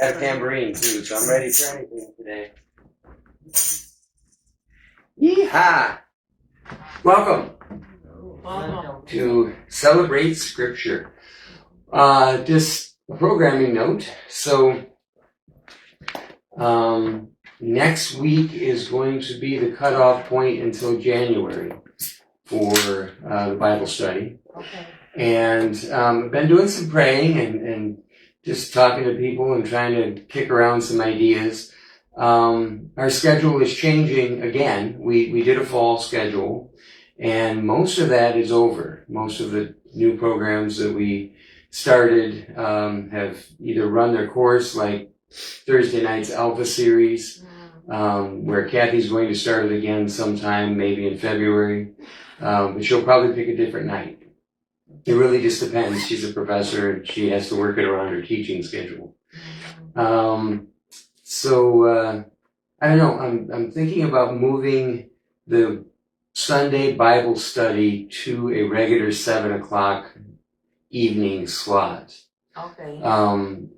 Had a tambourine too, so I'm ready for anything today. Yeehaw! Welcome to Celebrate Scripture. Just a programming note. So, next week is going to be the cutoff point until January for the Bible study. Okay. And I've been doing some praying and just talking to people and trying to kick around some ideas. Our schedule is changing again. We did a fall schedule, and most of that is over. Most of the new programs that we started have either run their course, like Thursday night's Alpha series, where Kathy's going to start it again sometime, maybe in February, but she'll probably pick a different night. It really just depends. She's a professor and she has to work it around her teaching schedule. So I don't know. I'm thinking about moving the Sunday Bible study to a regular 7:00 evening slot. Okay.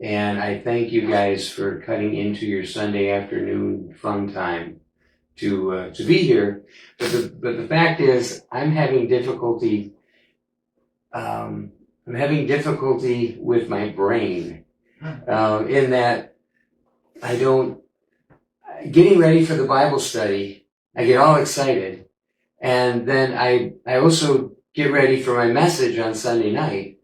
And I thank you guys for cutting into your Sunday afternoon fun time to be here. But the fact is, I'm having difficulty. I'm having difficulty with my brain, in that I don't, getting ready for the Bible study, I get all excited, and then I also get ready for my message on Sunday night,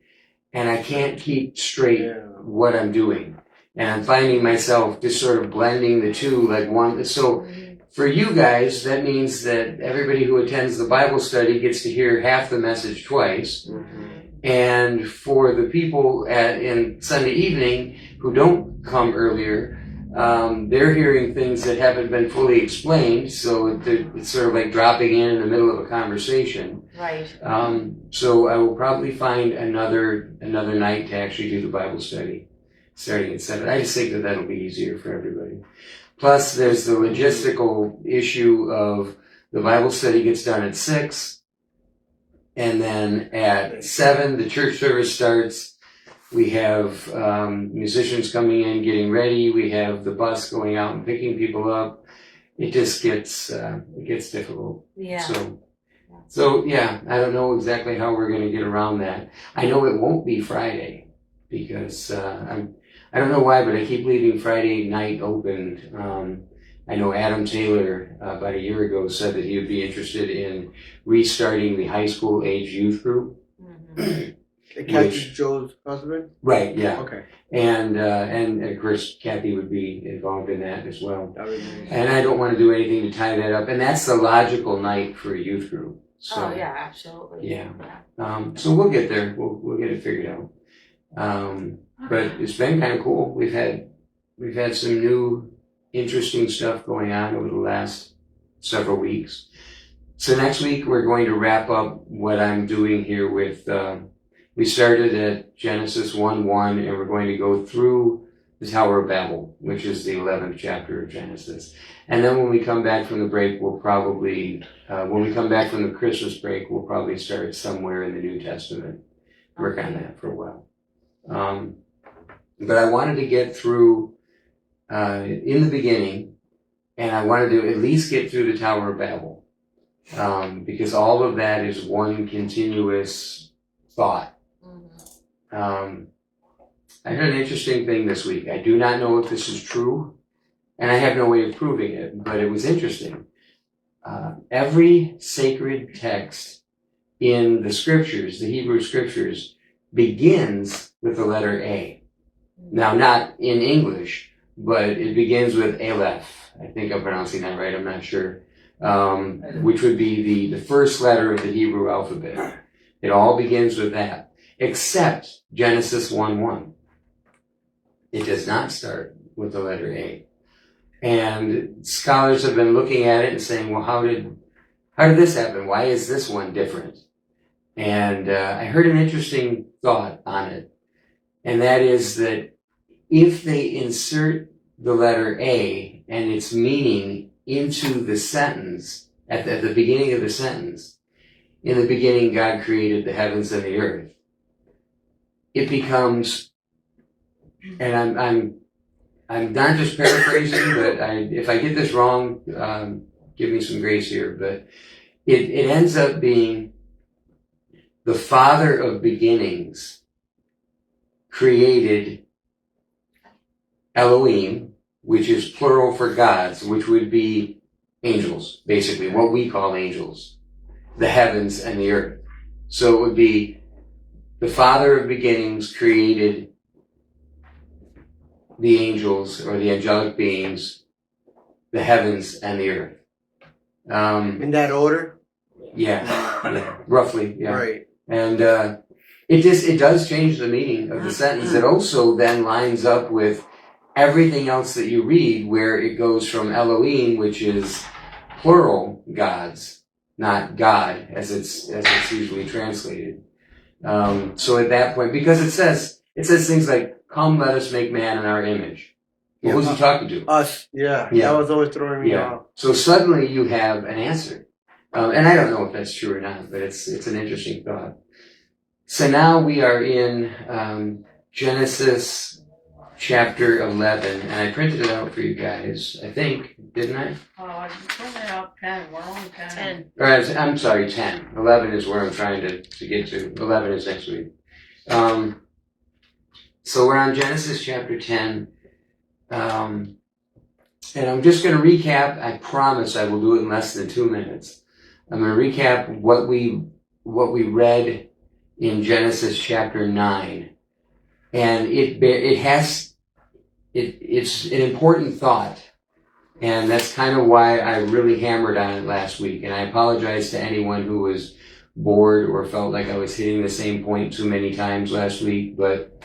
and I can't keep straight what I'm doing. And I'm finding myself just sort of blending the two like one. So for you guys, that means that everybody who attends the Bible study gets to hear half the message twice. And for the people in Sunday evening who don't come earlier, they're hearing things that haven't been fully explained, so it's sort of like dropping in the middle of a conversation. Right. So I will probably find another night to actually do the Bible study, starting at 7. I just think that that'll be easier for everybody. Plus, there's the logistical issue of the Bible study gets done at 6. And then at 7, the church service starts. We have musicians coming in, getting ready. We have the bus going out and picking people up. It just gets difficult. Yeah. So yeah, I don't know exactly how we're going to get around that. I know it won't be Friday because I don't know why, but I keep leaving Friday night open. I know Adam Taylor about a year ago said that he would be interested in restarting the high school age youth group. Kathy Joe's husband? Right, yeah. Okay. And of course Kathy would be involved in that as well. That would be nice. And I don't want to do anything to tie that up. And that's the logical night for a youth group. So, yeah, absolutely. Yeah. So we'll get there. We'll get it figured out. But it's been kind of cool. We've had some new interesting stuff going on over the last several weeks. So next week we're going to wrap up what I'm doing here with, we started at Genesis 1:1 and we're going to go through the Tower of Babel, which is the 11th chapter of Genesis. And then when we come back from the break, we'll probably, when we come back from the Christmas break, we'll probably start somewhere in the New Testament. Work on that for a while. But I wanted to get through in the beginning, and I wanted to at least get through the Tower of Babel, because all of that is one continuous thought. I heard an interesting thing this week. I do not know if this is true, and I have no way of proving it, but it was interesting. Every sacred text in the scriptures, the Hebrew scriptures, begins with the letter A. Now, not in English, but it begins with Aleph. I think I'm pronouncing that right, I'm not sure. Which would be the first letter of the Hebrew alphabet. It all begins with that, except Genesis 1:1. It does not start with the letter A. And scholars have been looking at it and saying, well, how did this happen? Why is this one different? And I heard an interesting thought on it. And that is that if they insert the letter A and its meaning into the sentence, at the beginning of the sentence, in the beginning God created the heavens and the earth, it becomes, and I'm not just paraphrasing, but if I get this wrong, give me some grace here. But it ends up being the Father of beginnings created Elohim, which is plural for gods, which would be angels, basically, what we call angels, the heavens and the earth. So it would be the Father of beginnings created the angels or the angelic beings, the heavens and the earth. In that order? Yeah, roughly, yeah. Right. And it does change the meaning of the sentence. It also then lines up with everything else that you read, where it goes from Elohim, which is plural gods, not God, as it's usually translated. So at that point, because it says things like, "Come, let us make man in our image." Well, who's he talking to? Us. Yeah. Yeah. That was always throwing me off. So suddenly you have an answer. And I don't know if that's true or not, but it's an interesting thought. So now we are in Genesis chapter 11, and I printed it out for you guys, I think, didn't I? Oh, I printed out 10. We're on 10. Or I'm sorry, 10. 11 is where I'm trying to get to. 11 is next week. So we're on Genesis chapter 10. And I'm just going to recap. I promise I will do it in less than 2 minutes. I'm going to recap what we read in Genesis chapter 9. And it's an important thought. And that's kind of why I really hammered on it last week. And I apologize to anyone who was bored or felt like I was hitting the same point too many times last week. But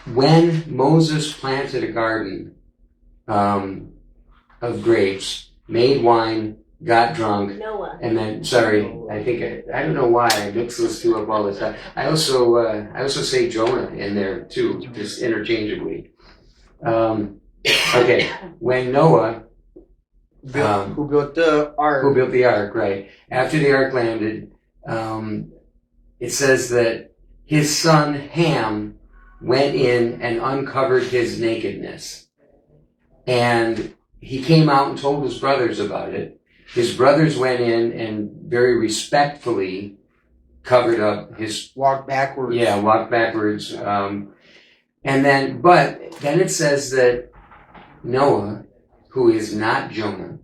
when Moses planted a garden of grapes, made wine, got drunk, Noah. and then, I don't know why I mix those two up all the time. I also say Jonah in there too, just interchangeably. Okay, when Noah, Who built the ark? who built the ark, right? After the ark landed, it says that his son Ham went in and uncovered his nakedness. And he came out and told his brothers about it. His brothers went in and very respectfully covered up his... Walk backwards. Yeah, walked backwards. But then it says that Noah, who is not Jonah,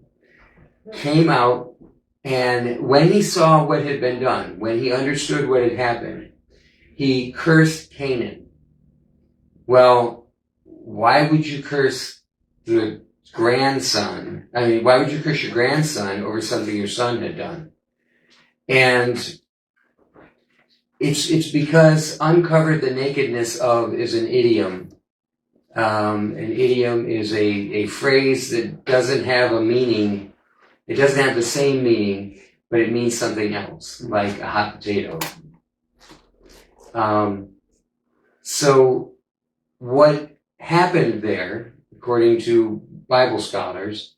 came out, and when he saw what had been done, when he understood what had happened, he cursed Canaan. Well, why would you curse the grandson? I mean, why would you curse your grandson over something your son had done? And it's because uncovered the nakedness of is an idiom. An idiom is a phrase that doesn't have a meaning. It doesn't have the same meaning, but it means something else, like a hot potato. So what happened there, according to Bible scholars,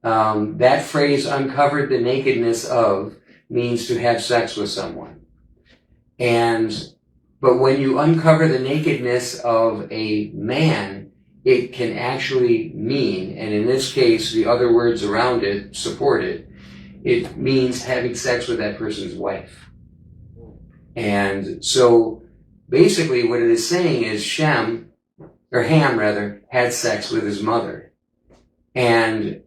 that phrase "uncovered the nakedness of" means to have sex with someone. But when you uncover the nakedness of a man, it can actually mean, and in this case, the other words around it support it, it means having sex with that person's wife. And so basically what it is saying is Ham had sex with his mother. And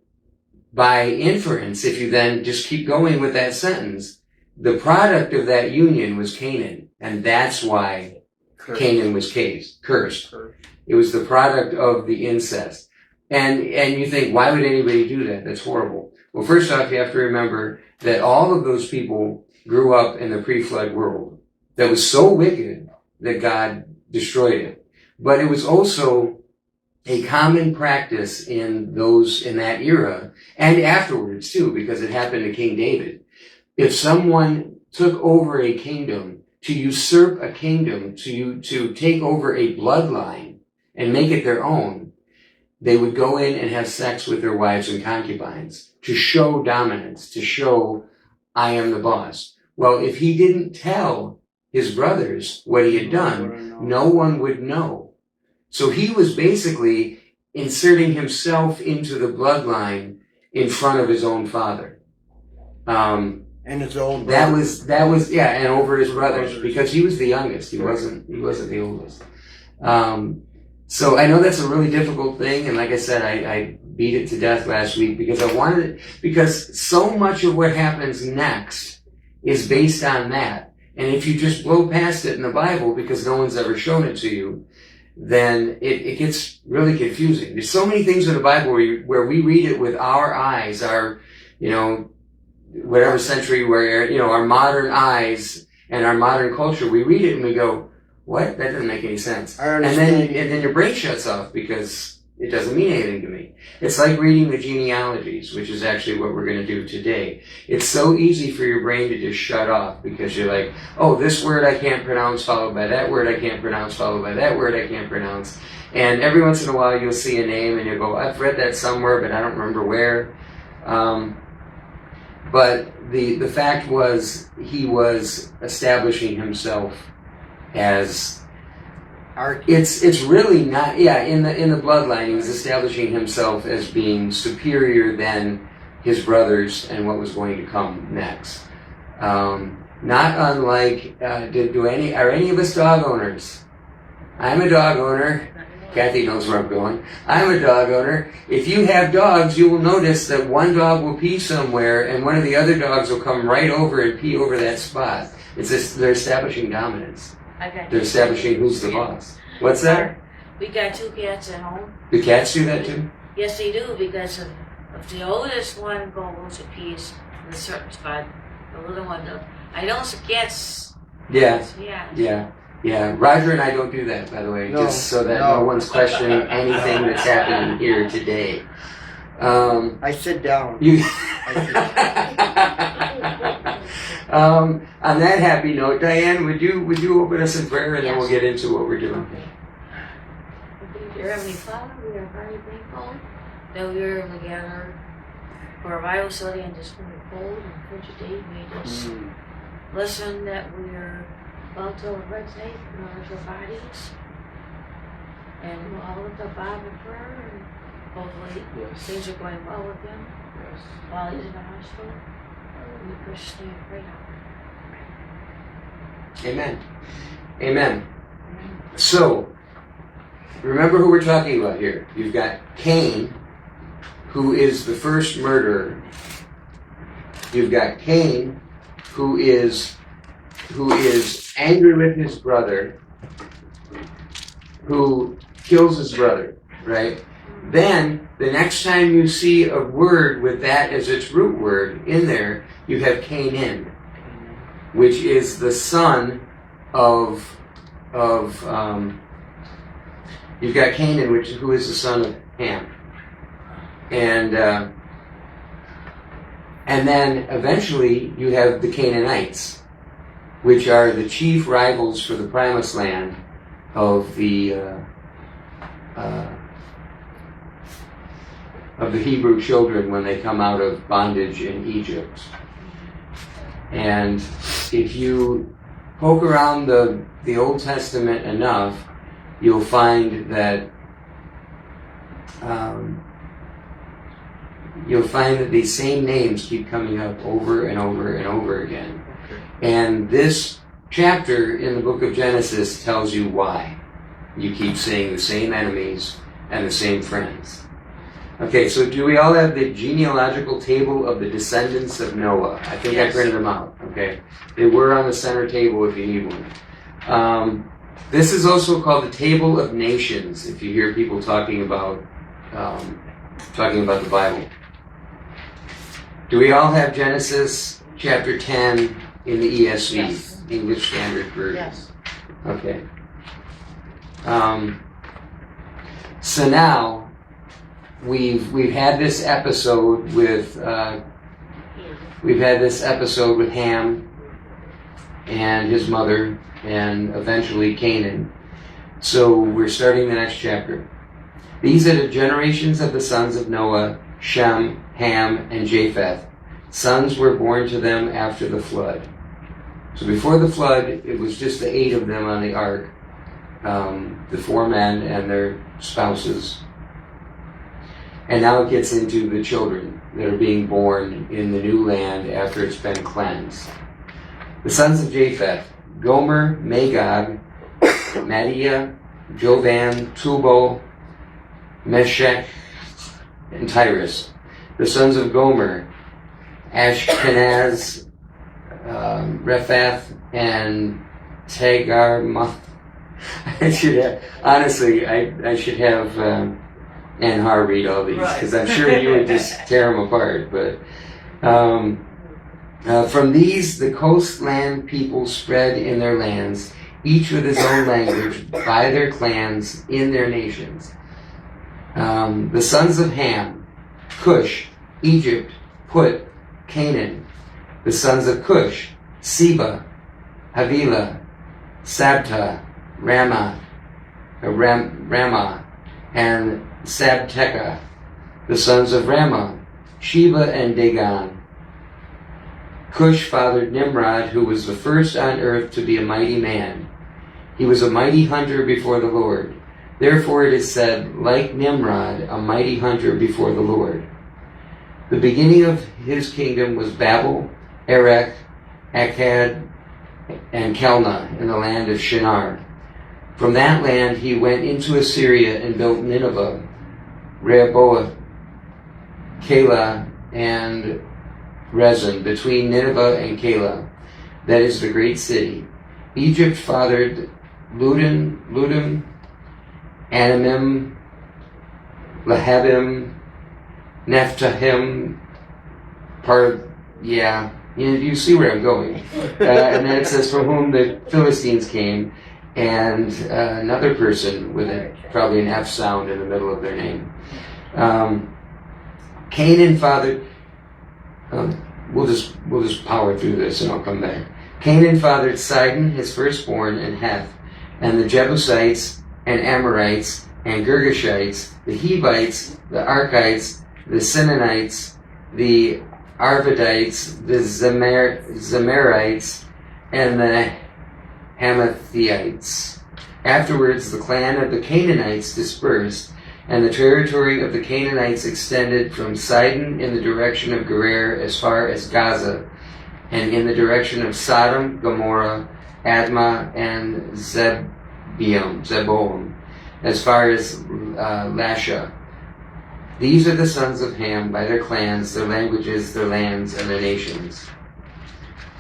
by inference, if you then just keep going with that sentence, the product of that union was Canaan. And that's why Canaan was cursed. It was the product of the incest. And you think, why would anybody do that? That's horrible. Well, first off, you have to remember that all of those people grew up in the pre-flood world that was so wicked that God destroyed it. But it was also a common practice in that era and afterwards too, because it happened to King David. If someone took over a kingdom, to usurp a kingdom, to take over a bloodline and make it their own, they would go in and have sex with their wives and concubines to show dominance, to show I am the boss. Well, if he didn't tell his brothers what he had done, no one would know. So he was basically inserting himself into the bloodline in front of his own father. And his own That brothers. was yeah, and over his brothers, because he was the youngest. He wasn't the oldest. So I know that's a really difficult thing, and like I said, I beat it to death last week because so much of what happens next is based on that. And if you just blow past it in the Bible because no one's ever shown it to you, then it gets really confusing. There's so many things in the Bible where we read it with our eyes, our, whatever century we're, our modern eyes and our modern culture. We read it and we go, what? That doesn't make any sense. And then your brain shuts off because it doesn't mean anything to me. It's like reading the genealogies, which is actually what we're going to do today. It's so easy for your brain to just shut off because you're like, oh, this word I can't pronounce, followed by that word I can't pronounce, followed by that word I can't pronounce. And every once in a while you'll see a name and you'll go, I've read that somewhere, but I don't remember where. But the fact was he was establishing himself as it's really not in the bloodline. He was establishing himself as being superior than his brothers and what was going to come next. Not unlike are any of us dog owners? I'm a dog owner. Kathy knows where I'm going. I'm a dog owner. If you have dogs, you will notice that one dog will pee somewhere and one of the other dogs will come right over and pee over that spot. They're establishing dominance. They're establishing who's the boss. What's that? We got 2 cats at home. Do cats do that too? Yes, they do, because if the oldest one goes and pees in a certain spot, the little one does. I know some cats. Yeah. Yeah. Yeah. Roger and I don't do that, by the way, just so that no one's questioning anything that's happening here today. I sit down. On that happy note, Diane, would you open us in prayer and then we'll get into what we're doing? Dear Heavenly Father, we are very thankful that we are able to gather for a Bible study on this really cold and frigid day. We just listen that we are about to resonate in our bodies, and we'll all lift up Bob in prayer, and hopefully things are going well with him while he's in the hospital. We Christian name pray. Amen. Amen. So, remember who we're talking about here. You've got Cain, who is the first murderer. You've got Cain, who is angry with his brother, who kills his brother, right? Then, the next time you see a word with that as its root word in there, you have Canaan, which is the son of you've got Canaan, who is the son of Ham. And then eventually you have the Canaanites, which are the chief rivals for the promised land of the Hebrew children when they come out of bondage in Egypt. And if you poke around the Old Testament enough, you'll find that these same names keep coming up over and over and over again. Okay. And this chapter in the book of Genesis tells you why you keep seeing the same enemies and the same friends. Okay, so do we all have the genealogical table of the descendants of Noah? I think I printed them out, okay? They were on the center table if you need one. This is also called the Table of Nations, if you hear people talking about the Bible. Do we all have Genesis chapter 10 in the ESV, yes. English Standard Version? Yes. Okay. So now, we've had this episode with Ham and his mother, and eventually Canaan. So we're starting the next chapter. These are the generations of the sons of Noah: Shem, Ham, and Japheth. Sons were born to them after the flood. So before the flood, it was just the 8 of them on the ark, the 4 men and their spouses. And now it gets into the children that are being born in the new land after it's been cleansed. The sons of Japheth: Gomer, Magog, Madai, Jovan, Tubal, Meshech, and Tyrus. The sons of Gomer: Ashkenaz, Rephath, and Tagarma. I should have, honestly, I should have Anhar read all these, because I'm sure you would just tear them apart. But from these, the coastland people spread in their lands, each with his own language, by their clans in their nations. The sons of Ham: Cush, Egypt, Put, Canaan. The sons of Cush: Seba, Havilah, Sabta, Ramah, and Sabteca. The sons of Ramah: Sheba and Dagon. Cush fathered Nimrod, who was the first on earth to be a mighty man. He was a mighty hunter before the Lord. Therefore it is said, like Nimrod, a mighty hunter before the Lord. The beginning of his kingdom was Babel, Erech, Akkad, and Calneh in the land of Shinar. From that land he went into Assyria and built Nineveh, Rehoboth, Calah, and Rezin, between Nineveh and Calah, that is the great city. Egypt fathered Ludim, Anamim, Lahabim, Naphtahim, you see where I'm going. And then it says, from whom the Philistines came, and another person with probably an F sound in the middle of their name. Canaan fathered, we'll just power through this and I'll come back. Canaan fathered Sidon, his firstborn, and Heth, and the Jebusites, and Amorites, and Girgashites, the Hivites, the Arkites, the Sinanites, the Arvadites, the Zemarites, and the Hamatheites. Afterwards, the clan of the Canaanites dispersed, and the territory of the Canaanites extended from Sidon in the direction of Gerar as far as Gaza, and in the direction of Sodom, Gomorrah, Admah, and Zeboim, as far as Lasha. These are the sons of Ham by their clans, their languages, their lands, and their nations.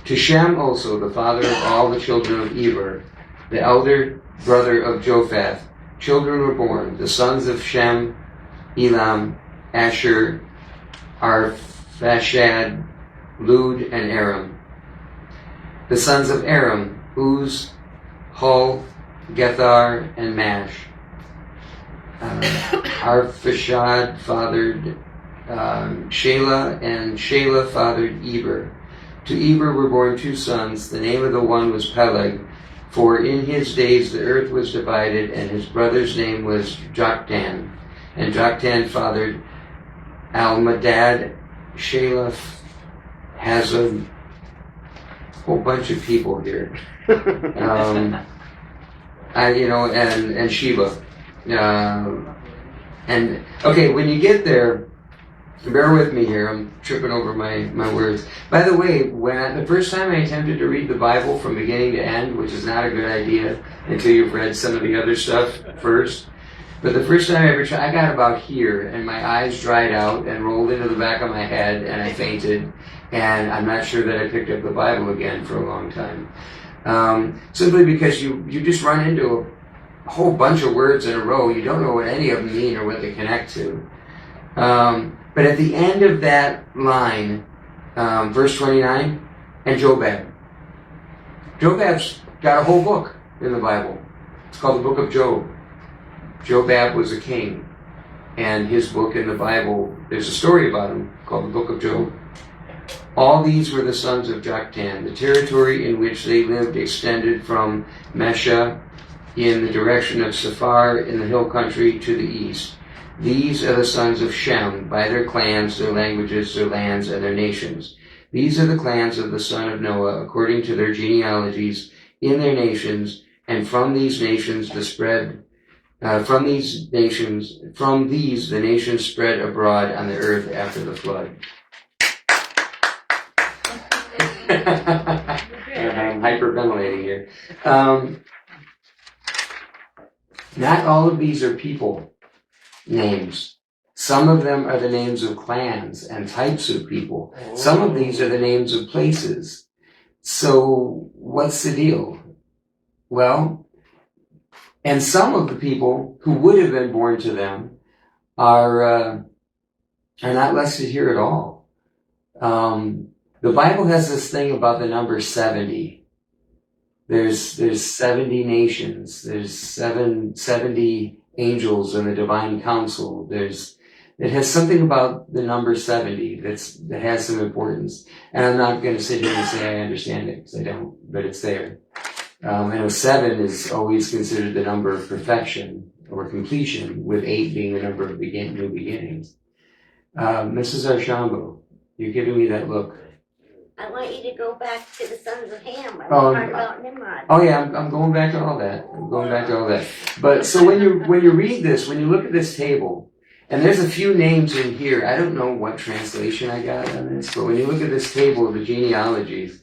To Shem also, the father of all the children of Eber, the elder brother of Jophath, children were born, the sons of Shem: Elam, Asher, Arphashad, Lud, and Aram. The sons of Aram: Uz, Hul, Gethar, and Mash. Arphashad fathered Shelah, and Shelah fathered Eber. To Eber were born 2 sons. The name of the one was Peleg, for in his days the earth was divided, and his brother's name was Joktan. And Joktan fathered Almadad, Shelah has a whole bunch of people here. And Sheba. And okay, when you get there, bear with me here, I'm tripping over my words. By the way, the first time I attempted to read the Bible from beginning to end, which is not a good idea until you've read some of the other stuff first, but the first time I ever tried, I got about here, and my eyes dried out and rolled into the back of my head, and I fainted, and I'm not sure that I picked up the Bible again for a long time. Simply because you just run into a whole bunch of words in a row, you don't know what any of them mean or what they connect to. But at the end of that line, verse 29, and Jobab. Jobab's got a whole book in the Bible. It's called the Book of Job. Jobab was a king, and his book in the Bible, there's a story about him called the Book of Job. All these were the sons of Joktan. The territory in which they lived extended from Mesha in the direction of Sephar in the hill country to the east. These are the sons of Shem by their clans, their languages, their lands, and their nations. These are the clans of the son of Noah, according to their genealogies in their nations, and from these nations from these the nations spread abroad on the earth after the flood. I'm hyperventilating here. Not all of these are people names. Some of them are the names of clans and types of people. Some of these are the names of places. So what's the deal? Well, and some of the people who would have been born to them are not listed here at all. The Bible has this thing about the number 70. There's 70 nations. There's 70 angels in the divine council. It has something about the number 70 that has some importance. And I'm not going to sit here and say I understand it, because I don't, but it's there. And a 7 is always considered the number of perfection or completion, with 8 being the number of new beginnings. Mrs. Archambault, you're giving me that look. I want you to go back to the sons of Ham. I Oh, want to talk about Nimrod. Oh yeah, I'm going back to all that. But so when you read this, when you look at this table, and there's a few names in here, I don't know what translation I got on this, but when you look at this table of the genealogies,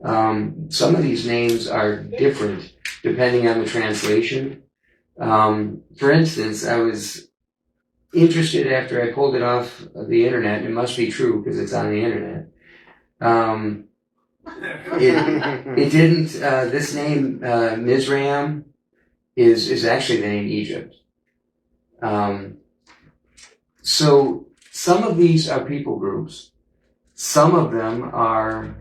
some of these names are different depending on the translation. For instance, I was interested after I pulled it off of the internet. It must be true because it's on the internet. It didn't, this name, Mizraim is actually the name Egypt. So some of these are people groups. Some of them are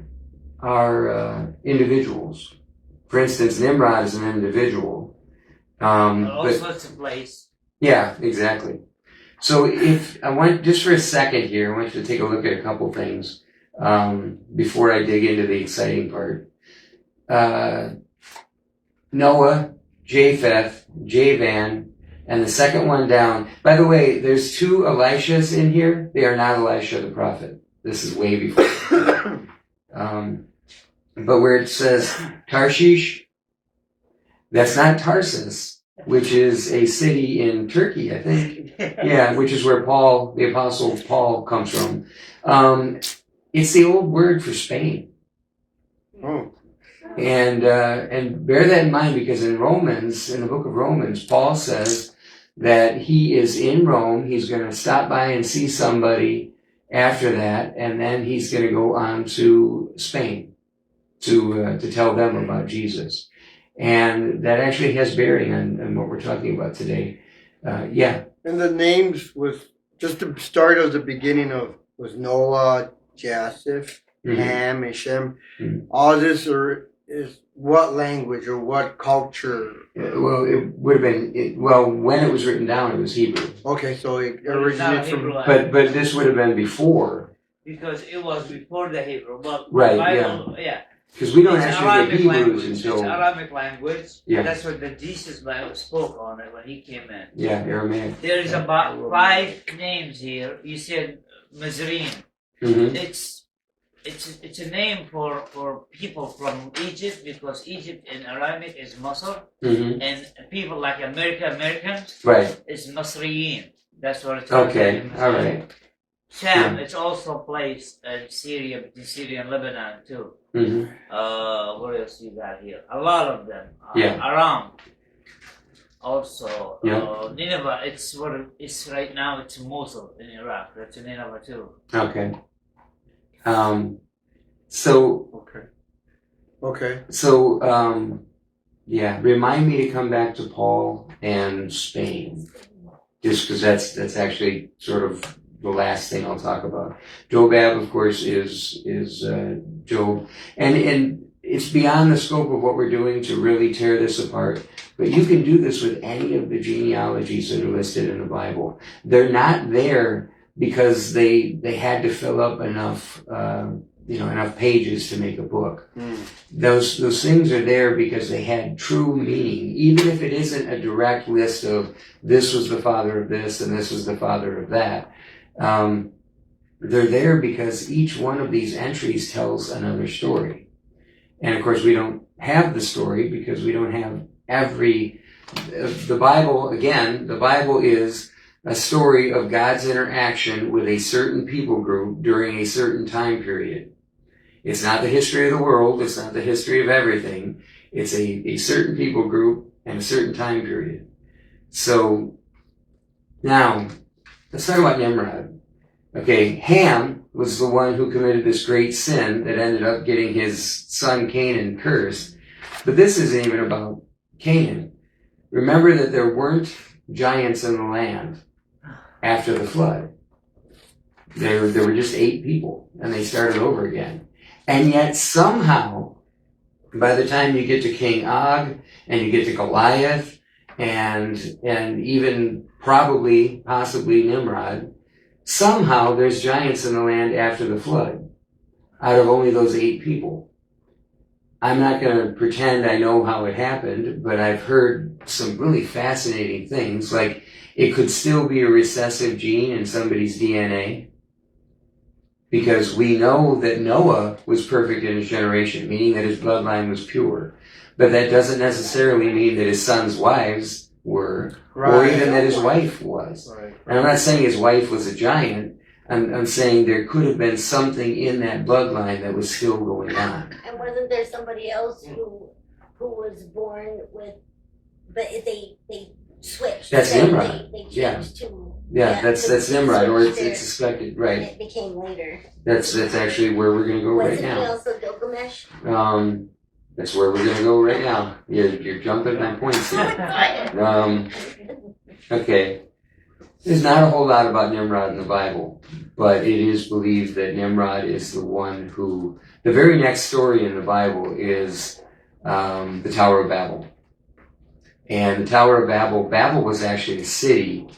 individuals. For instance, Nimrod is an individual. All sorts of place. Yeah, exactly. So if I want, just for a second here, I want you to take a look at a couple things. Before I dig into the exciting part. Noah, Japheth, Javan, and the second one down. By the way, there's 2 Elishas in here. They are not Elisha the prophet. This is way before. But where it says Tarshish, that's not Tarsus, which is a city in Turkey, I think. Yeah, which is where the Apostle Paul comes from. It's the old word for Spain. Oh. And bear that in mind, because in the book of Romans, Paul says that he is in Rome. He's going to stop by and see somebody after that, and then he's going to go on to Spain to tell them about Jesus. And that actually has bearing on what we're talking about today. Yeah. And the names was just the start of the beginning was Noah, Japheth, Ham, and Shem. All this is what language or what culture? Well, it would have been, when it was written down, it was Hebrew. Okay, so it originated from... But this would have been before. Because it was before the Hebrew. But Right, Bible, yeah. Because we don't It's actually Arabic get Hebrews language. until... It's Arabic language. Yeah. That's what the Jesus Bible spoke on it when he came in. Yeah, Aramaic. There is about 5 names here. You said Mizraim. Mm-hmm. It's a name for people from Egypt, because Egypt in Aramaic is Masr, Mm-hmm. and people like Americans Right. is Masriyin. That's what it's Okay, all right. Sham, Yeah. it's also a place in Syria, between Syria and Lebanon too. Mm-hmm. What else you got here? A lot of them. Yeah. Aram. Also, Yeah. Nineveh, it's right now, it's Mosul in Iraq. That's in Nineveh too. Okay. So, yeah, remind me to come back to Paul and Spain, just because that's actually sort of the last thing I'll talk about. Jobab, of course, is Job, and it's beyond the scope of what we're doing to really tear this apart. But you can do this with any of the genealogies that are listed in the Bible. They're not there because they had to fill up enough pages to make a book. Those things are there because they had true meaning, even if it isn't a direct list of this was the father of this and this was the father of that. They're there because each one of these entries tells another story. And of course, we don't have the story because we don't have the Bible, again, the Bible is a story of God's interaction with a certain people group during a certain time period. It's not the history of the world. It's not the history of everything. It's a certain people group and a certain time period. So now, let's talk about Nimrod. Okay, Ham was the one who committed this great sin that ended up getting his son Canaan cursed. But this isn't even about Canaan. Remember that there weren't giants in the land after the flood. There were just 8 people, and they started over again. And yet somehow, by the time you get to King Og, and you get to Goliath, and even possibly Nimrod, somehow there's giants in the land after the flood, out of only those 8 people. I'm not going to pretend I know how it happened, but I've heard some really fascinating things, like it could still be a recessive gene in somebody's DNA, because we know that Noah was perfect in his generation, meaning that his bloodline was pure. But that doesn't necessarily mean that his sons' wives were, or even that his wife was. Right. And I'm not saying his wife was a giant. I'm saying there could have been something in that bloodline that was still going on. And wasn't there somebody else who was born with, but they switched? That's They- Nimrod. They changed Yeah. to. Yeah, that's they Nimrod, or switched it's suspected, and right? it became later. That's actually where we're gonna go right Wasn't he now. also Gilgamesh? That's where we're gonna go right now. You're jumping my points here. Okay. There's not a whole lot about Nimrod in the Bible, but it is believed that Nimrod is the one who, the very next story in the Bible is the Tower of Babel. And the Tower of Babel was actually a city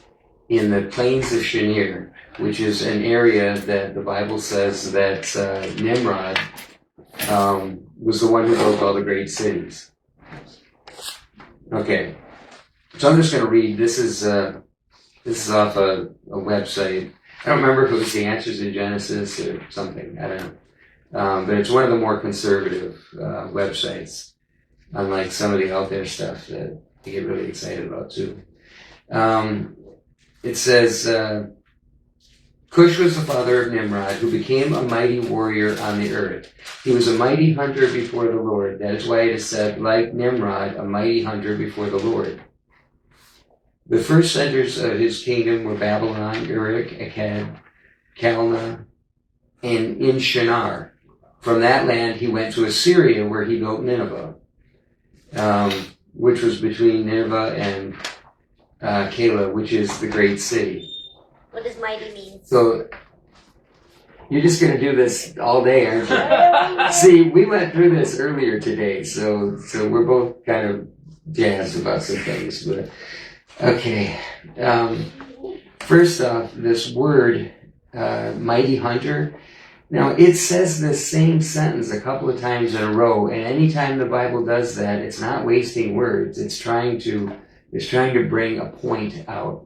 in the plains of Shinar, which is an area that the Bible says that Nimrod was the one who built all the great cities. Okay, so I'm just going to read. This is off a website. I don't remember if it was the Answers in Genesis or something. I don't know. But it's one of the more conservative websites, unlike some of the out there stuff that you get really excited about too. It says, Cush was the father of Nimrod, who became a mighty warrior on the earth. He was a mighty hunter before the Lord. That is why it is said, like Nimrod, a mighty hunter before the Lord. The first centers of his kingdom were Babylon, Uruk, Akkad, Calneh, and in Shinar. From that land he went to Assyria, where he built Nineveh, which was between Nineveh and Calah, which is the great city. What does mighty mean? So you're just going to do this all day, aren't you? See, we went through this earlier today, so we're both kind of jazzed about some things. But okay, first off, this word, mighty hunter. Now, it says the same sentence a couple of times in a row, and anytime the Bible does that, it's not wasting words. It's trying to bring a point out.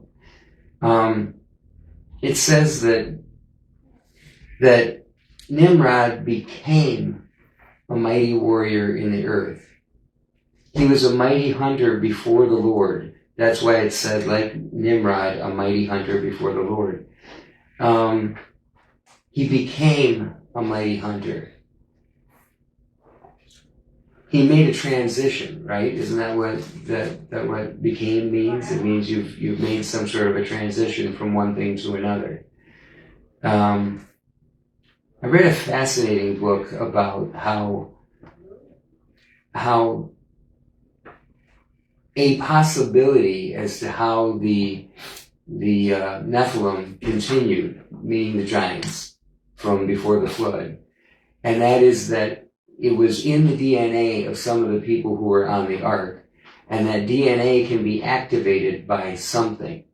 It says that Nimrod became a mighty warrior in the earth. He was a mighty hunter before the Lord. That's why it said, like Nimrod, a mighty hunter before the Lord. He became a mighty hunter. He made a transition, right? Isn't that what became means? It means you've made some sort of a transition from one thing to another. I read a fascinating book about how a possibility as to how the Nephilim continued, meaning the giants from before the flood, and that is that it was in the DNA of some of the people who were on the ark, and that DNA can be activated by something.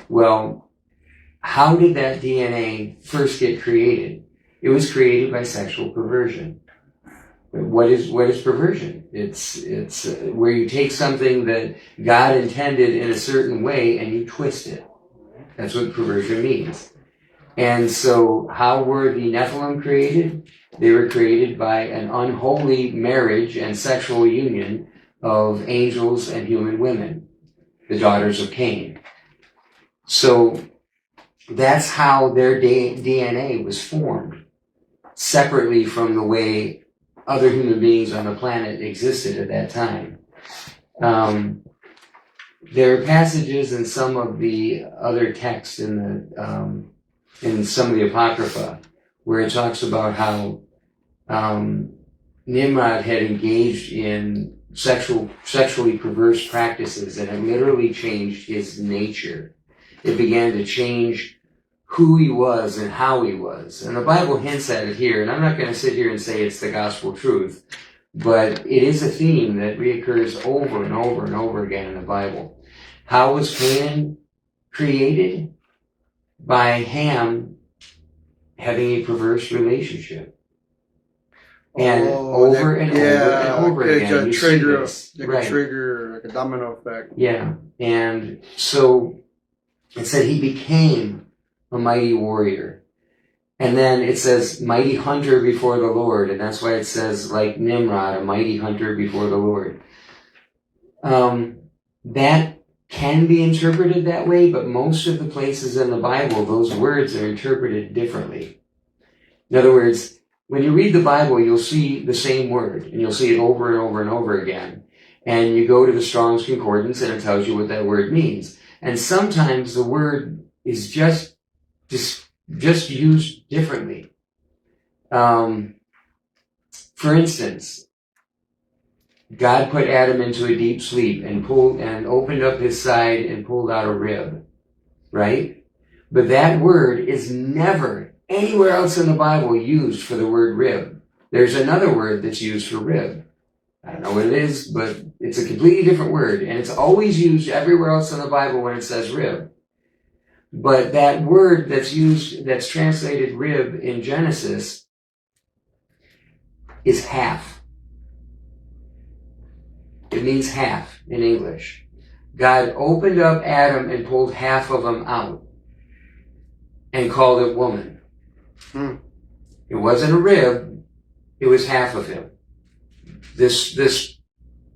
Well, how did that DNA first get created? It was created by sexual perversion. What is perversion? It's where you take something that God intended in a certain way and you twist it. That's what perversion means. And so how were the Nephilim created? They were created by an unholy marriage and sexual union of angels and human women, the daughters of Cain. So that's how their DNA was formed, separately from the way other human beings on the planet existed at that time. There are passages in some of the other texts in some of the Apocrypha where it talks about how Nimrod had engaged in sexually perverse practices, and it literally changed his nature. It began to change who he was and how he was. And the Bible hints at it here, and I'm not going to sit here and say it's the gospel truth, but it is a theme that reoccurs over and over and over again in the Bible. How was Canaan created? By Ham having a perverse relationship. And over and over again, you see this. Like a trigger, like a domino effect. Yeah, and so it said he became a mighty warrior. And then it says mighty hunter before the Lord, and that's why it says like Nimrod, a mighty hunter before the Lord. That can be interpreted that way, but most of the places in the Bible, those words are interpreted differently. In other words, when you read the Bible, you'll see the same word, and you'll see it over and over and over again. And you go to the Strong's Concordance, and it tells you what that word means. And sometimes the word is just used differently. For instance, God put Adam into a deep sleep and opened up his side and pulled out a rib, right? But that word is never anywhere else in the Bible used for the word rib. There's another word that's used for rib. I don't know what it is, but it's a completely different word, and it's always used everywhere else in the Bible when it says rib. But that word that's translated rib in Genesis is half. It means half in English. God opened up Adam and pulled half of him out and called it woman. It wasn't a rib, it was half of him. This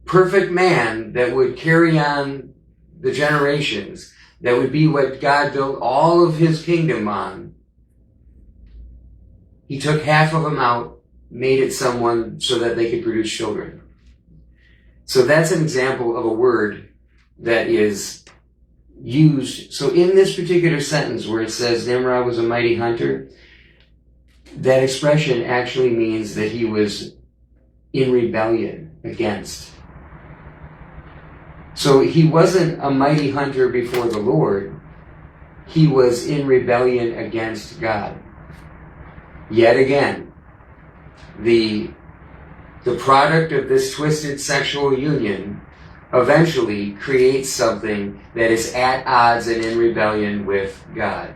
perfect man that would carry on the generations, that would be what God built all of his kingdom on. He took half of him out, made it someone so that they could produce children. So that's an example of a word that is used. So in this particular sentence where it says Nimrod was a mighty hunter, that expression actually means that he was in rebellion against. So he wasn't a mighty hunter before the Lord. He was in rebellion against God. Yet again, the product of this twisted sexual union eventually creates something that is at odds and in rebellion with God.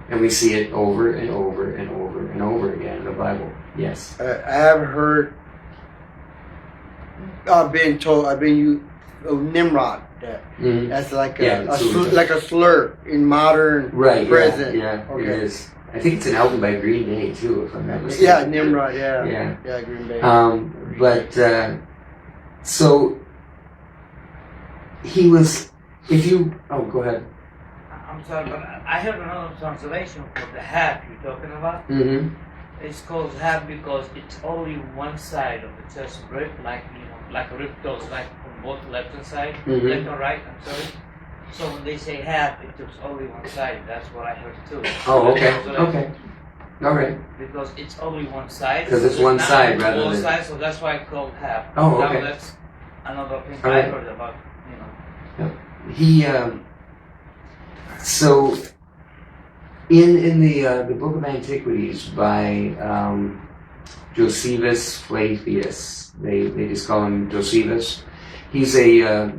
And we see it over and over and over and over again in the Bible. Yes. I have heard, I've been Nimrod. That's like a slur in modern present. Yeah, okay. It is. I think it's an album by Green Day too, if I'm not mistaken. Yeah, Nimrod. Yeah, Green Day. So he was. Go ahead. I'm sorry, but I heard another translation for the half you're talking about. Mm-hmm. It's called half because it's only one side of the chest rib, like a rib goes like from both left and side, left and right. I'm sorry. So when they say half, it was only one side. That's what I heard too. Oh, okay. Okay. All right. Because it's only one side. Because it's one side rather than. Both sides, so that's why it's called half. Oh, okay. Now that's another thing All I right. heard about. He so in the Book of Antiquities by Josephus Flavius, they just call him Josephus. He's a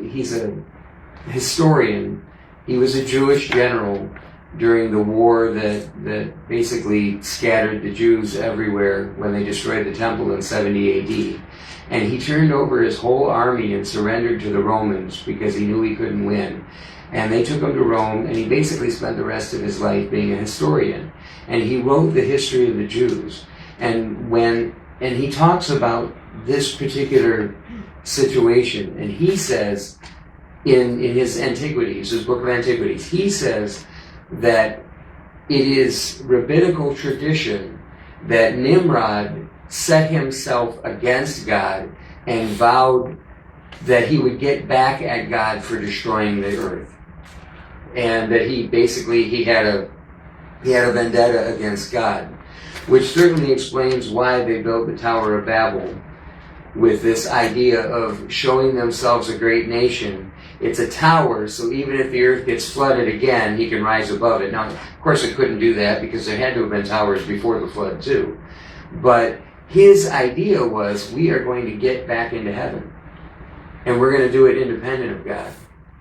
historian. He was a Jewish general during the war that basically scattered the Jews everywhere when they destroyed the temple in 70 AD. And he turned over his whole army and surrendered to the Romans because he knew he couldn't win. And they took him to Rome, and he basically spent the rest of his life being a historian. And he wrote the history of the Jews. And he talks about this particular situation, and he says in his Antiquities, his book of Antiquities, he says that it is rabbinical tradition that Nimrod set himself against God and vowed that he would get back at God for destroying the earth, and that he had a vendetta against God, which certainly explains why they built the Tower of Babel, with this idea of showing themselves a great nation. It's a tower, so even if the earth gets flooded again, he can rise above it. Now, of course, it couldn't do that because there had to have been towers before the flood too. But his idea was, we are going to get back into heaven, and we're going to do it independent of God.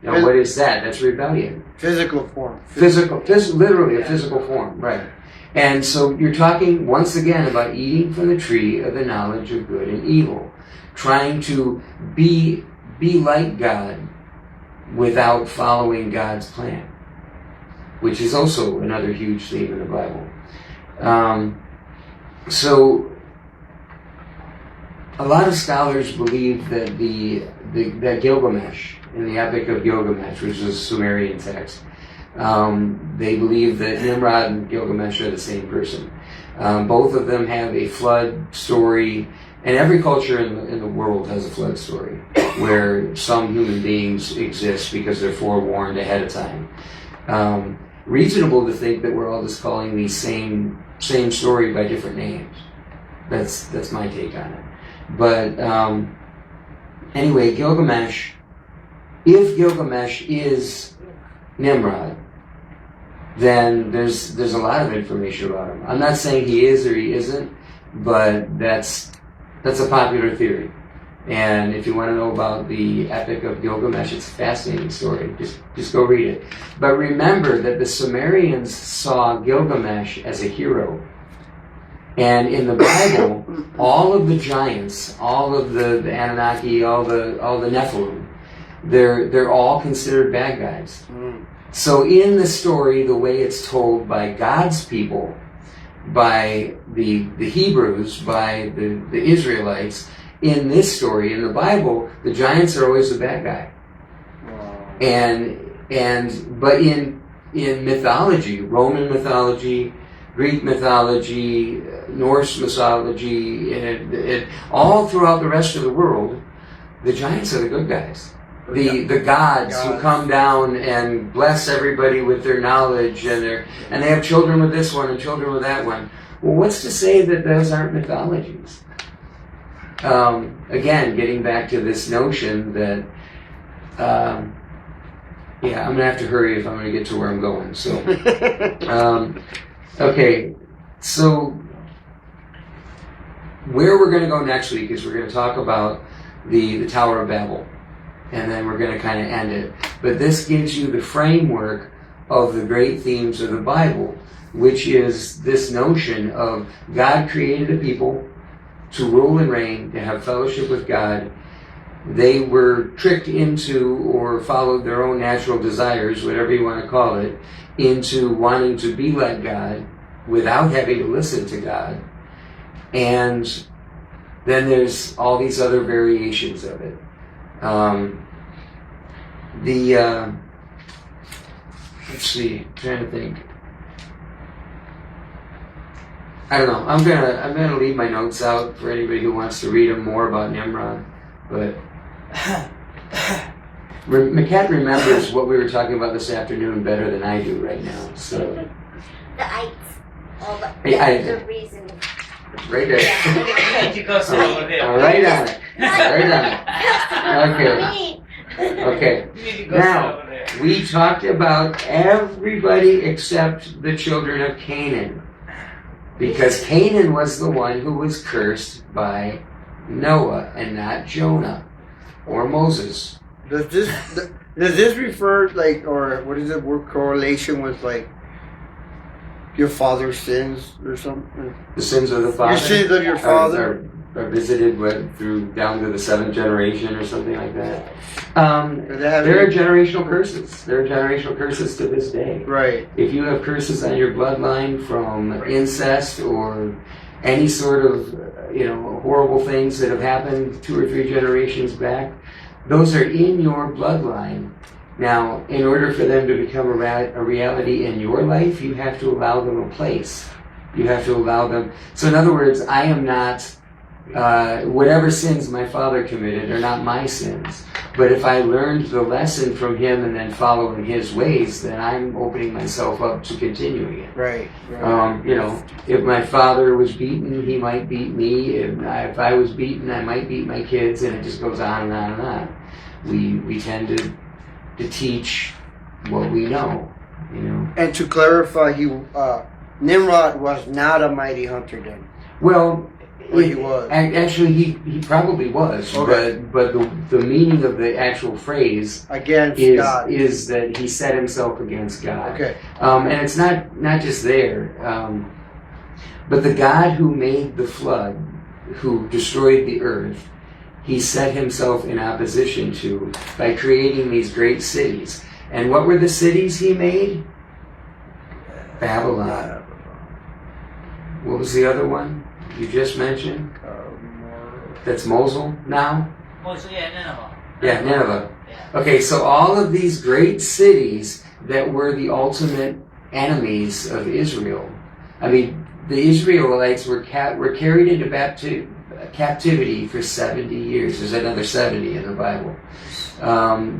Now, what is that? That's rebellion. Physical form. Literally a physical form, right. And so you're talking, once again, about eating from the tree of the knowledge of good and evil, trying to be like God without following God's plan, which is also another huge theme in the Bible. So a lot of scholars believe that that Gilgamesh, in the Epic of Gilgamesh, which is a Sumerian text, they believe that Nimrod and Gilgamesh are the same person. Both of them have a flood story, and every culture in the world has a flood story, where some human beings exist because they're forewarned ahead of time. Reasonable to think that we're all just calling the same story by different names. That's my take on it. But anyway, Gilgamesh, if Gilgamesh is Nimrod, then there's a lot of information about him. I'm not saying he is or he isn't, but that's a popular theory. And if you want to know about the Epic of Gilgamesh, it's a fascinating story. Just go read it. But remember that the Sumerians saw Gilgamesh as a hero. And in the Bible, all of the giants, all of the Anunnaki, all the Nephilim, they're all considered bad guys. So in the story, the way it's told by God's people, by the Hebrews, by the Israelites, in this story, in the Bible, the giants are always the bad guy. But in mythology, Roman mythology, Greek mythology, Norse mythology, and all throughout the rest of the world, the giants are the good guys. The gods who come down and bless everybody with their knowledge, and they have children with this one and children with that one. Well, what's to say that those aren't mythologies? Again, getting back to this notion that, I'm going to have to hurry if I'm going to get to where I'm going. So, okay, so where we're going to go next week is we're going to talk about the Tower of Babel, and then we're going to kind of end it. But this gives you the framework of the great themes of the Bible, which is this notion of God created a people to rule and reign, to have fellowship with God. They were tricked into, or followed their own natural desires, whatever you want to call it, into wanting to be like God without having to listen to God. And then there's all these other variations of it. Let's see, I'm trying to think. I don't know. I'm gonna leave my notes out for anybody who wants to read them more about Nimrod. But McCat remembers what we were talking about this afternoon better than I do right now. So The ites. All the reason. Right there. You go sit over there. Right on it. Right on it. Okay. Okay. You need to go Now, sit over there. we talked about everybody except the children of Canaan, because Canaan was the one who was cursed by Noah and not Jonah or Moses. Does this refer, like, or what is the word, correlation with, like, your father's sins or something? The sins of the father. Your sins of your father. are visited through down to the 7th generation or something like that. Do they have There are any- generational curses. There are generational curses to this day. right. If you have curses on your bloodline from incest or any sort of, horrible things that have happened 2 or 3 generations back, those are in your bloodline. Now, in order for them to become a reality in your life, you have to allow them a place. You have to allow them. So in other words, I am not, whatever sins my father committed are not my sins. But if I learned the lesson from him and then following his ways, then I'm opening myself up to continuing it. Right. Right. If my father was beaten, he might beat me. If I was beaten, I might beat my kids, and it just goes on and on and on. We tend to teach what we know, And to clarify, Nimrod was not a mighty hunter then. Well, Or he was. Actually, he probably was, Okay. but the meaning of the actual phrase Against is God. is that he set himself against God. Okay. And it's not just there, but the God who made the flood, who destroyed the earth, he set himself in opposition to by creating these great cities. And what were the cities he made? Babylon. What was the other one you just mentioned? That's Mosul now? Oh, so yeah, Nineveh. Yeah, Nineveh. Yeah. Okay, so all of these great cities that were the ultimate enemies of Israel. I mean, the Israelites were carried into captivity for 70 years. There's another 70 in the Bible.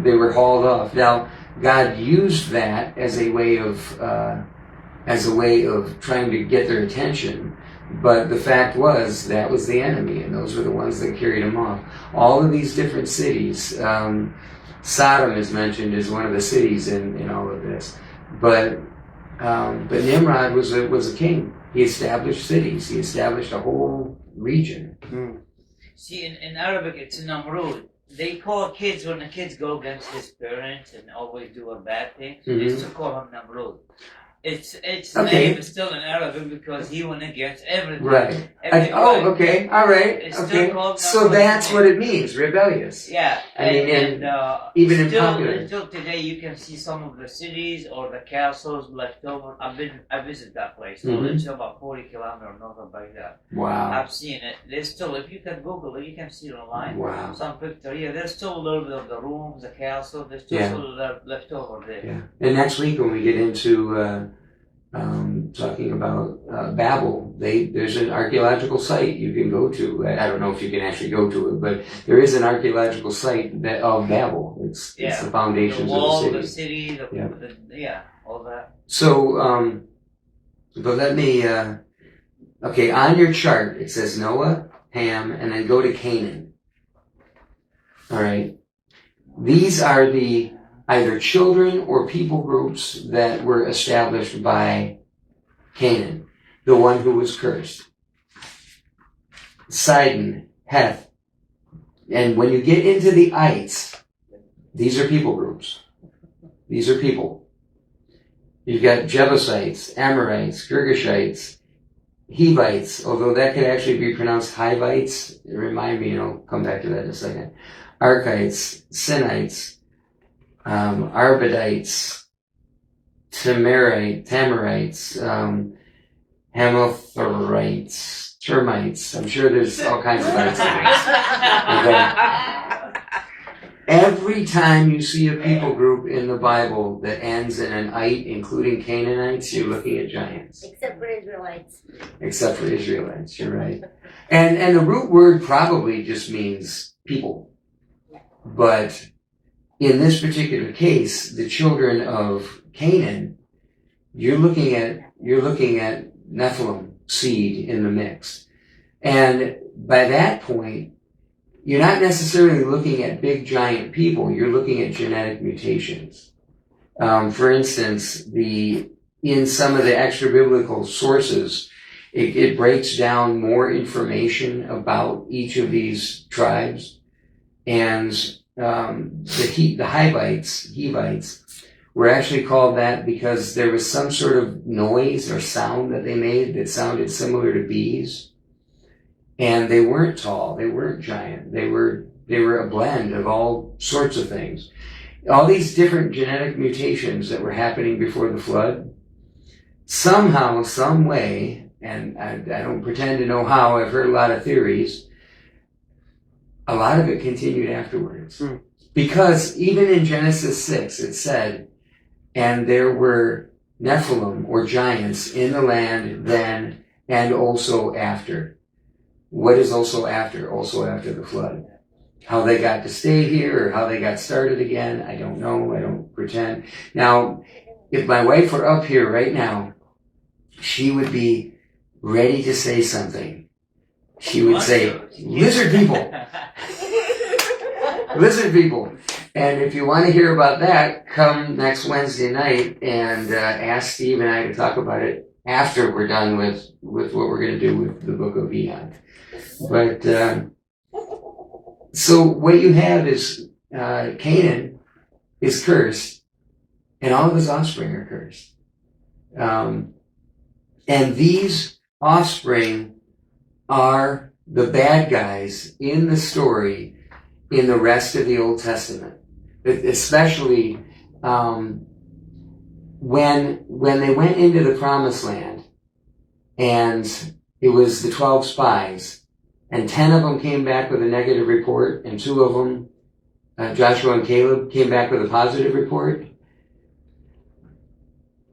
They were hauled off. Now, God used that as a way of trying to get their attention. But the fact was, that was the enemy, and those were the ones that carried them off. All of these different cities, Sodom is mentioned as one of the cities in all of this. But Nimrod was a king. He established cities. He established a whole region. See, in Arabic, it's Namrud. They call kids, when the kids go against his parents and always do a bad thing, they used to call him Namrud. Its Okay. name is still in Arabic because he went against everything. Right. Everything Okay. All right. It's still Okay. called So Namrud. that's what it means, rebellious. Yeah, I mean, and even in still, popular. until today, you can see some of the cities or the castles left over. I visited that place. So Mhm. it's about 40 kilometers north of Baghdad. Wow. I've seen it. There's still, if you can Google it, you can see it online. Wow. Some picture. Yeah, there's still a little bit of the rooms, the castle. There's still Yeah. some left over there. Yeah. And next week when we get into talking about Babel, there's an archaeological site you can go to. I don't know if you can actually go to it, but there is an archaeological site of Babel. It's the The foundations wall, of the the city, Yeah. all that. So, but let me, okay, on your chart, it says Noah, Ham, and then go to Canaan. All right. These are the either children or people groups that were established by Canaan, the one who was cursed. Sidon, Heth. And when you get into the ites, these are people groups. These are people. You've got Jebusites, Amorites, Girgashites, Hivites, although that could actually be pronounced Hivites. Remind me, and I'll come back to that in a second. Archites, Sinites, Arvadites, Tamarites, Hamotherites, termites. I'm sure there's all kinds of ites in this. Every time you see a people group in the Bible that ends in an ite, including Canaanites, you're looking at giants. Except for Israelites. Except for Israelites, you're right. And the root word probably just means people. But in this particular case, the children of Canaan, you're looking at Nephilim seed in the mix. And by that point, you're not necessarily looking at big giant people, you're looking at genetic mutations. For instance, in some of the extra biblical sources, it breaks down more information about each of these tribes. And the Hivites were actually called that because there was some sort of noise or sound that they made that sounded similar to bees. And they weren't tall, they weren't giant, they were a blend of all sorts of things. All these different genetic mutations that were happening before the flood, somehow, some way, and I don't pretend to know how, I've heard a lot of theories, a lot of it continued afterwards. Because even in Genesis 6, it said, and there were Nephilim, or giants, in the land then and also after. What is also after? Also after the flood. How they got to stay here or how they got started again, I don't know. I don't pretend. Now, if my wife were up here right now, she would be ready to say something. She would say, lizard people! Lizard people! And if you want to hear about that, come next Wednesday night and ask Steve and I to talk about it after we're done with what we're going to do with the Book of Enoch. But, so what you have is, Canaan is cursed, and all of his offspring are cursed. And these offspring are the bad guys in the story in the rest of the Old Testament. Especially, when they went into the Promised Land, and it was the 12 spies, and 10 of them came back with a negative report, and 2 of them, Joshua and Caleb, came back with a positive report.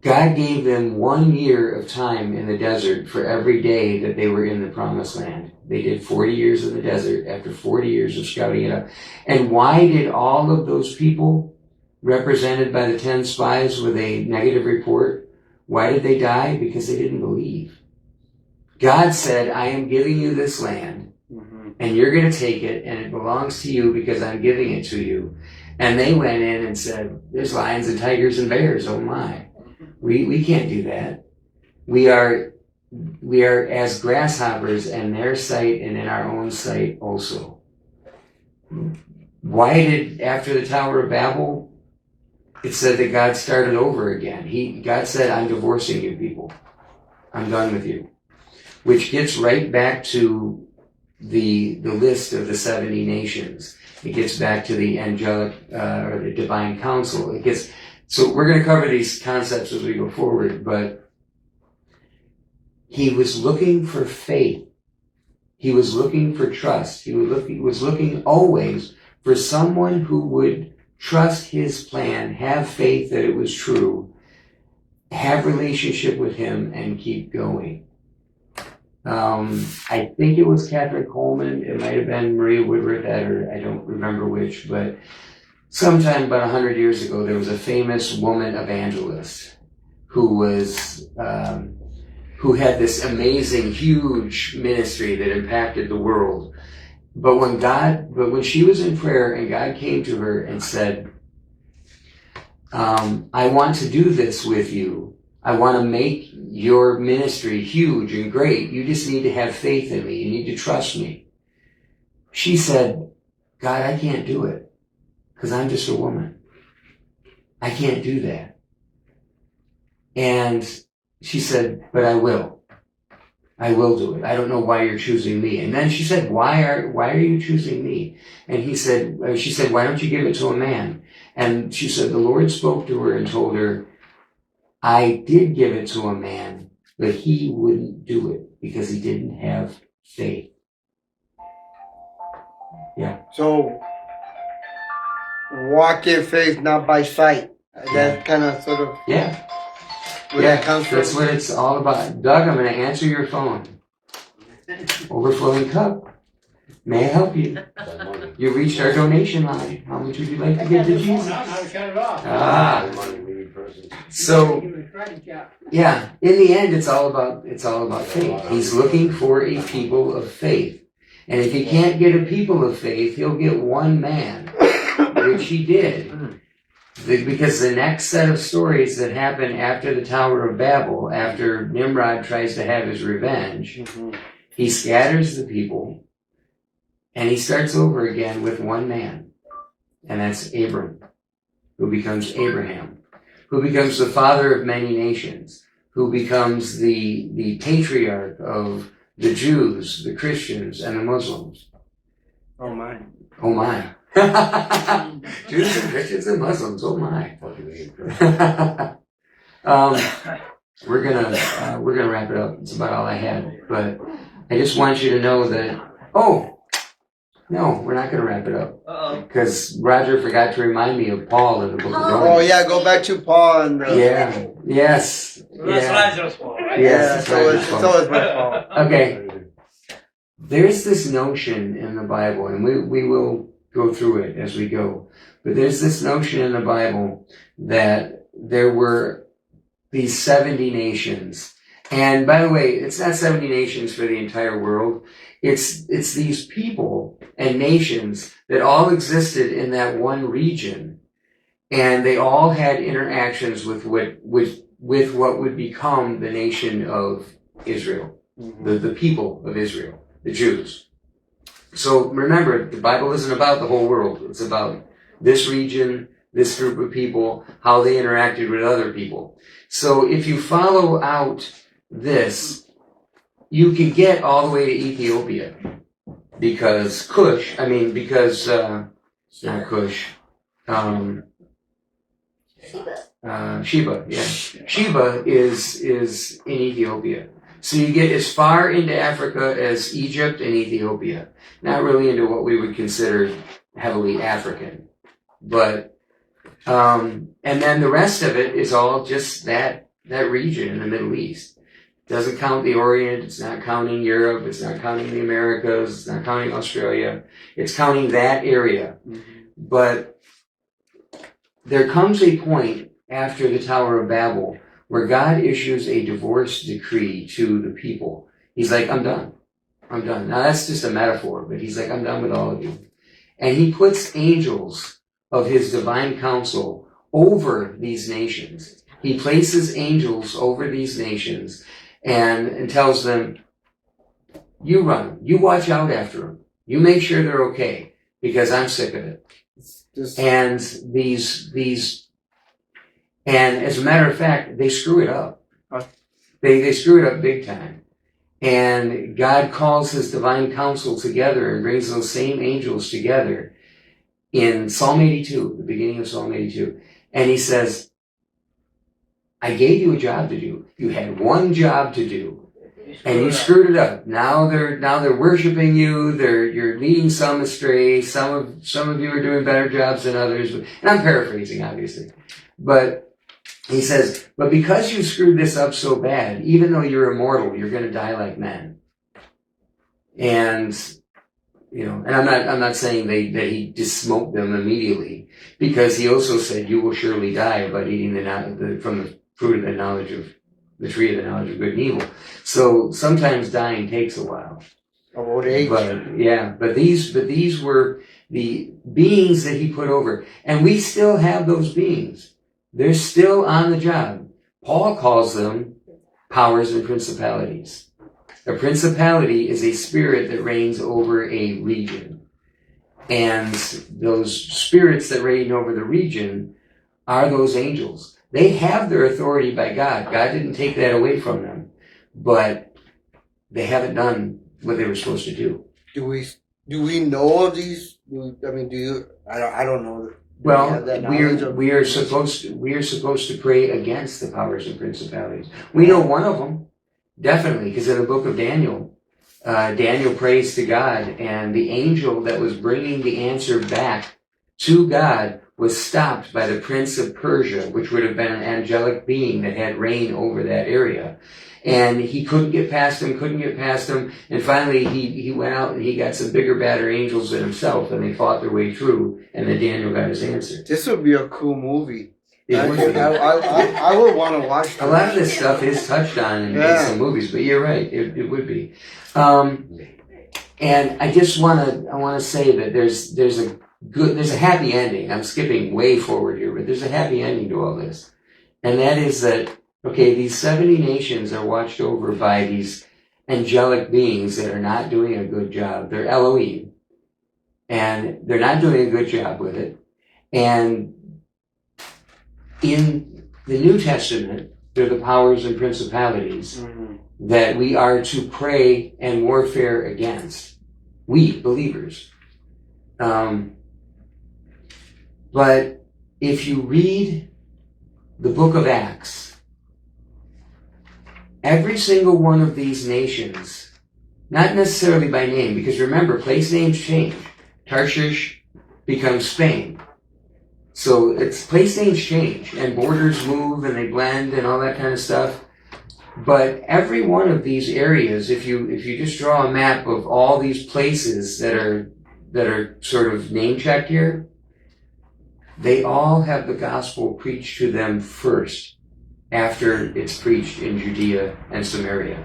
God gave them 1 year of time in the desert for every day that they were in the Promised Land. They did 40 years in the desert after 40 years of scouting it up. And why did all of those people, represented by the 10 spies with a negative report, why did they die? Because they didn't believe. God said, I am giving you this land, and you're going to take it, and it belongs to you because I'm giving it to you. And they went in and said, there's lions and tigers and bears, oh my. We can't do that. We are as grasshoppers in their sight and in our own sight also. Why did, after the Tower of Babel, it said that God started over again? God said, I'm divorcing you people. I'm done with you. Which gets right back to the list of the 70 nations. It gets back to the angelic, or the divine council. So we're going to cover these concepts as we go forward, but he was looking for faith. He was looking for trust. He was looking always for someone who would trust his plan, have faith that it was true, have relationship with him, and keep going. I think it was Catherine Coleman. It might have been Maria Woodworth Etter. I don't remember which, but sometime about 100 years ago, there was a famous woman evangelist who had this amazing, huge ministry that impacted the world. But when she was in prayer and God came to her and said, I want to do this with you. I want to make your ministry huge and great. You just need to have faith in me. You need to trust me. She said, God, I can't do it because I'm just a woman. I can't do that. And she said, but I will. I will do it. I don't know why you're choosing me. And then she said, why are you choosing me? And she said, why don't you give it to a man? And she said, the Lord spoke to her and told her, I did give it to a man, but he wouldn't do it because he didn't have faith. Yeah. So, walk in faith, not by sight. That kind of sort of where that comes from. That's what it's all about. Doug, I'm going to answer your phone. Overflowing cup. May I help you? You reached our donation line. How much would you like to give to Jesus? Shut it off. So, yeah, in the end, it's all about faith. He's looking for a people of faith. And if he can't get a people of faith, he'll get one man, which he did. Because the next set of stories that happen after the Tower of Babel, after Nimrod tries to have his revenge, he scatters the people, and he starts over again with one man. And that's Abram, who becomes Abraham, who becomes the father of many nations, who becomes the patriarch of the Jews, the Christians, and the Muslims. Oh my. Oh my. Jews and Christians and Muslims, oh my. We're gonna wrap it up. It's about all I had. But I just want you to know that, oh, no, we're not gonna wrap it up. Uh-oh. Because Roger forgot to remind me of Paul in the book of Oh. Romans. Oh yeah, go back to Paul and Yeah, yes. That's Yeah. Lazarus' fault, right? Yes, it's so Roger's it's fault. always my fault. Okay, there's this notion in the Bible, and we will go through it as we go, but there's this notion in the Bible that there were these 70 nations. And by the way, it's not 70 nations for the entire world. It's these people and nations that all existed in that one region, and they all had interactions with what would become the nation of Israel, the people of Israel, the Jews. So remember, the Bible isn't about the whole world. It's about this region, this group of people, how they interacted with other people. So if you follow out this, you can get all the way to Ethiopia, because not Cush, Sheba, yeah. Sheba is in Ethiopia. So you get as far into Africa as Egypt and Ethiopia. Not really into what we would consider heavily African. But, and then the rest of it is all just that region in the Middle East. Doesn't count the Orient, it's not counting Europe, it's not counting the Americas, it's not counting Australia. It's counting that area. But there comes a point after the Tower of Babel where God issues a divorce decree to the people. He's like, I'm done. Now that's just a metaphor, but he's like, I'm done with all of you. And he puts angels of his divine counsel over these nations. He places angels over these nations and tells them, you run them. You watch out after them. You make sure they're okay, because I'm sick of it. And and as a matter of fact, they screw it up. They screw it up big time. And God calls his divine counsel together and brings those same angels together in Psalm 82, the beginning of Psalm 82. And he says, I gave you a job to do. You had one job to do, and you screwed it up. Now they're worshiping you. You're leading some astray. Some of you are doing better jobs than others. And I'm paraphrasing, obviously. But he says, but because you screwed this up so bad, even though you're immortal, you're going to die like men. And, and I'm not saying that he just smoked them immediately, because he also said, you will surely die by eating from the fruit of the knowledge of the tree of the knowledge of good and evil. So sometimes dying takes a while. Old age. But these were the beings that he put over. And we still have those beings. They're still on the job. Paul calls them powers and principalities. A principality is a spirit that reigns over a region. And those spirits that reign over the region are those angels. They have their authority by God. God didn't take that away from them. But they haven't done what they were supposed to do. Do we know of these? I don't know. Well, we are supposed to pray against the powers and principalities. We know one of them, definitely, because in the book of Daniel, Daniel prays to God, and the angel that was bringing the answer back to God was stopped by the prince of Persia, which would have been an angelic being that had reign over that area. And he couldn't get past him, and finally he went out and he got some bigger, badder angels than himself, and they fought their way through, and then Daniel got his answer. This would be a cool movie. It would be. I would want to watch A lot of this stuff is touched on in some movies, but you're right, it would be. And I just want to say that there's a happy ending. I'm skipping way forward here, but there's a happy ending to all this. And that is that, okay, these 70 nations are watched over by these angelic beings that are not doing a good job. They're Elohim. And they're not doing a good job with it. And in the New Testament, they're the powers and principalities that we are to pray and warfare against. We, believers. But if you read the book of Acts, every single one of these nations, not necessarily by name, because remember, place names change. Tarshish becomes Spain. So it's place names change and borders move and they blend and all that kind of stuff. But every one of these areas, if you just draw a map of all these places that are sort of name checked here, they all have the gospel preached to them first after it's preached in Judea and Samaria.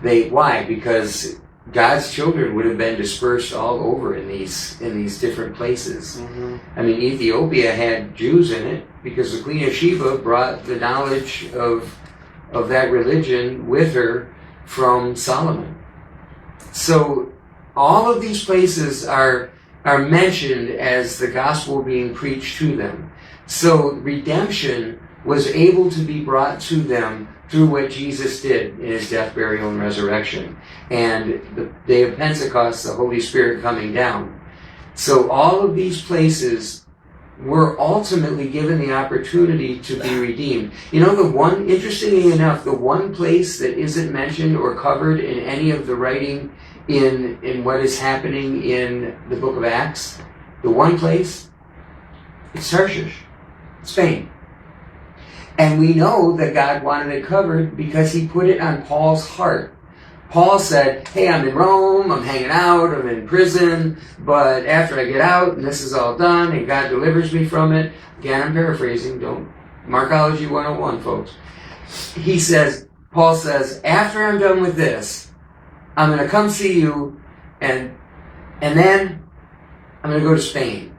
Why? Because God's children would have been dispersed all over in these different places. I mean, Ethiopia had Jews in it because the Queen of Sheba brought the knowledge of that religion with her from Solomon. So all of these places are mentioned as the gospel being preached to them. So redemption was able to be brought to them through what Jesus did in his death, burial, and resurrection. And the day of Pentecost, the Holy Spirit coming down. So all of these places were ultimately given the opportunity to be redeemed. You know, interestingly enough, the one place that isn't mentioned or covered in any of the writing in what is happening in the book of Acts, the one place, it's Tarshish, Spain. And we know that God wanted it covered because he put it on Paul's heart. Paul said, hey, I'm in Rome, I'm hanging out, I'm in prison, but after I get out and this is all done and God delivers me from it, again, I'm paraphrasing, Markology 101, folks. Paul says, after I'm done with this, I'm going to come see you and then I'm going to go to Spain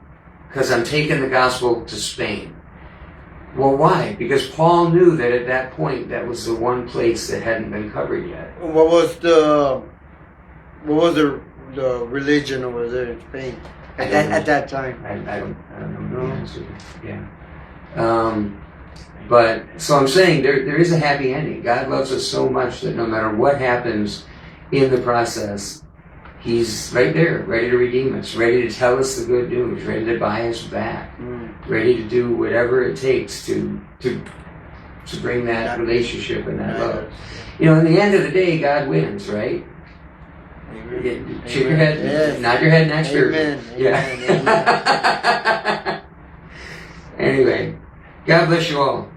because I'm taking the gospel to Spain. Well, why? Because Paul knew that at that point that was the one place that hadn't been covered yet. What was the religion over there in Spain at that time? I don't know the answer. Yeah. But so I'm saying there is a happy ending. God loves us so much that no matter what happens in the process, he's right there, ready to redeem us, ready to tell us the good news, ready to buy us back, ready to do whatever it takes to bring that relationship and that love. You know, in the end of the day, God wins, right? Shake your head, Yes. nod your head, next year. Amen. Yeah. Amen. Anyway, God bless you all.